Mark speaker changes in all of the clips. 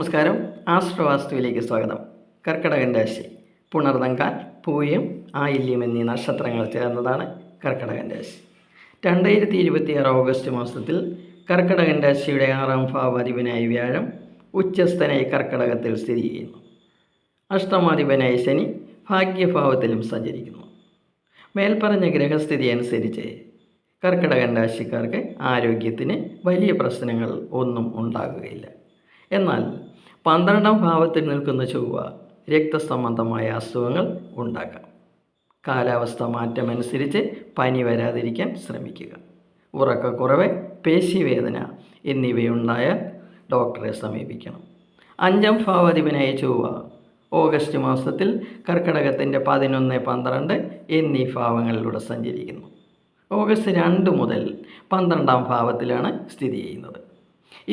Speaker 1: നമസ്കാരം. ആസ്ട്രോവാസ്തുവിലേക്ക് സ്വാഗതം. കർക്കിടകൻ രാശി പുണർദങ്കാൽ, പൂയം, ആയില്യം എന്നീ നക്ഷത്രങ്ങൾ ചേർന്നതാണ് കർക്കിടകൻ രാശി. 2026 ഓഗസ്റ്റ് മാസത്തിൽ കർക്കിടകൻ രാശിയുടെ 6ാം ഭാവാധിപനായ വ്യാഴം ഉച്ചസ്ഥനായി കർക്കിടകത്തിൽ സ്ഥിതി ചെയ്യുന്നു. അഷ്ടമാധിപനായ ശനി ഭാഗ്യഭാവത്തിലും സഞ്ചരിക്കുന്നു. മേൽപ്പറഞ്ഞ ഗ്രഹസ്ഥിതി അനുസരിച്ച് കർക്കിടകൻ രാശിക്കാർക്ക് ആരോഗ്യത്തിന് വലിയ പ്രശ്നങ്ങൾ ഒന്നും ഉണ്ടാകുകയില്ല. എന്നാൽ 12ാം ഭാവത്തിൽ നിൽക്കുന്ന ചൊവ്വ രക്തസംബന്ധമായ അസുഖങ്ങൾ ഉണ്ടാക്കാം. കാലാവസ്ഥ മാറ്റമനുസരിച്ച് പനി വരാതിരിക്കാൻ ശ്രമിക്കുക. ഉറക്കക്കുറവ്, പേശിവേദന എന്നിവയുണ്ടായാൽ ഡോക്ടറെ സമീപിക്കണം. 5ാം ഭാവാധിപനായ ചൊവ്വ ഓഗസ്റ്റ് മാസത്തിൽ കർക്കിടകത്തിൻ്റെ 11, 12 എന്നീ ഭാവങ്ങളിലൂടെ സഞ്ചരിക്കുന്നു. ഓഗസ്റ്റ് 2 മുതൽ 12ാം ഭാവത്തിലാണ് സ്ഥിതി ചെയ്യുന്നത്.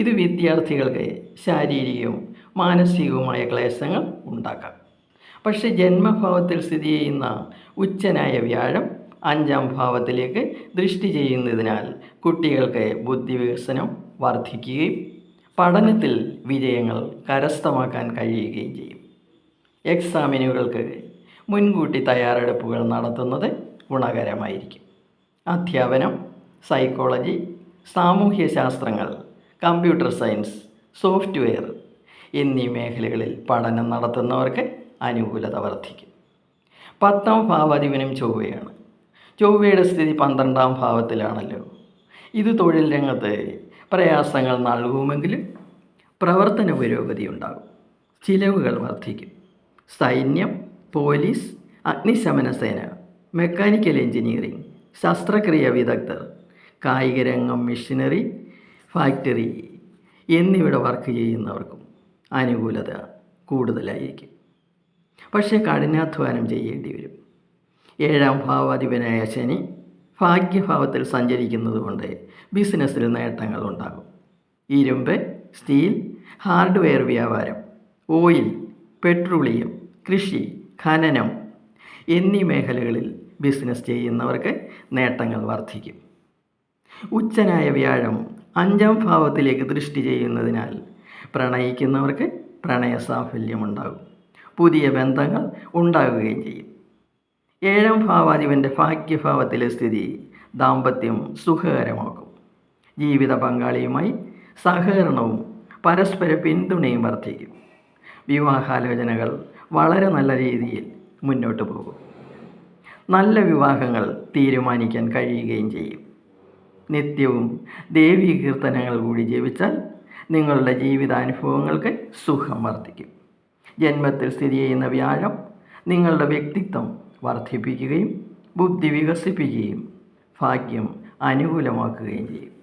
Speaker 1: ഇത് വിദ്യാർത്ഥികൾക്ക് ശാരീരികവും മാനസികവുമായ ക്ലേശങ്ങൾ ഉണ്ടാക്കാം. പക്ഷേ ജന്മഭാവത്തിൽ സ്ഥിതി ചെയ്യുന്ന ഉച്ചനായ വ്യാഴം 5ാം ഭാവത്തിലേക്ക് ദൃഷ്ടി ചെയ്യുന്നതിനാൽ കുട്ടികൾക്ക് ബുദ്ധിവികസനം വർദ്ധിക്കുകയും പഠനത്തിൽ വിജയങ്ങൾ കരസ്ഥമാക്കാൻ കഴിയുകയും ചെയ്യും. എക്സാമിനുകൾക്ക് മുൻകൂട്ടി തയ്യാറെടുപ്പുകൾ നടത്തുന്നത് ഗുണകരമായിരിക്കും. അധ്യാപനം, സൈക്കോളജി, സാമൂഹ്യശാസ്ത്രങ്ങൾ, കമ്പ്യൂട്ടർ സയൻസ്, സോഫ്റ്റ്വെയർ എന്നീ മേഖലകളിൽ പഠനം നടത്തുന്നവർക്ക് അനുകൂലത വർദ്ധിക്കും. 10ാം ഭാവാധിപനും ചൊവ്വയാണ്. ചൊവ്വയുടെ സ്ഥിതി 12ാം ഭാവത്തിലാണല്ലോ. ഇത് തൊഴിൽ രംഗത്ത് പ്രയാസങ്ങൾ നൽകുമെങ്കിലും പ്രവർത്തന പുരോഗതി ഉണ്ടാകും. ചിലവുകൾ വർദ്ധിക്കും. സൈന്യം, പോലീസ്, അഗ്നിശമന സേന, മെക്കാനിക്കൽ എഞ്ചിനീയറിംഗ്, ശസ്ത്രക്രിയ വിദഗ്ധർ, കായികരംഗം, മിഷനറി, ഫാക്ടറി എന്നിവിടെ വർക്ക് ചെയ്യുന്നവർക്കും അനുകൂലത കൂടുതലായിരിക്കും. പക്ഷേ കഠിനാധ്വാനം ചെയ്യേണ്ടി വരും. 7ാം ഭാവാധിപനായ ശനി ഭാഗ്യഭാവത്തിൽ സഞ്ചരിക്കുന്നത് കൊണ്ട് ബിസിനസ്സിൽ നേട്ടങ്ങൾ ഉണ്ടാകും. ഇരുമ്പ്, സ്റ്റീൽ, ഹാർഡ്വെയർ വ്യാപാരം, ഓയിൽ, പെട്രോളിയം, കൃഷി, ഖനനം എന്നീ മേഖലകളിൽ ബിസിനസ് ചെയ്യുന്നവർക്ക് നേട്ടങ്ങൾ വർദ്ധിക്കും. ഉച്ചനായ വ്യാഴം 5ാം ഭാവത്തിലേക്ക് ദൃഷ്ടി ചെയ്യുന്നതിനാൽ പ്രണയിക്കുന്നവർക്ക് പ്രണയ സാഫല്യമുണ്ടാകും. പുതിയ ബന്ധങ്ങൾ ഉണ്ടാകുകയും ചെയ്യും. 7ാം ഭാവാധിപൻ്റെ ഭാഗ്യഭാവത്തിലെ സ്ഥിതി ദാമ്പത്യം സുഖകരമാക്കും. ജീവിത പങ്കാളിയുമായി സഹകരണവും പരസ്പര പിന്തുണയും വർദ്ധിക്കും. വിവാഹാലോചനകൾ വളരെ നല്ല രീതിയിൽ മുന്നോട്ട് പോകും. നല്ല വിവാഹങ്ങൾ തീരുമാനിക്കാൻ കഴിയുകയും ചെയ്യും. നിത്യവും ദേവീ കീർത്തനങ്ങൾ കൂടി ജപിച്ചാൽ നിങ്ങളുടെ ജീവിതാനുഭവങ്ങൾക്ക് സുഖം വർദ്ധിക്കും. ജന്മത്തിൽ സ്ഥിതി ചെയ്യുന്ന വ്യാഴം നിങ്ങളുടെ വ്യക്തിത്വം വർദ്ധിപ്പിക്കുകയും ബുദ്ധി വികസിപ്പിക്കുകയും ഭാഗ്യം അനുകൂലമാക്കുകയും ചെയ്യും.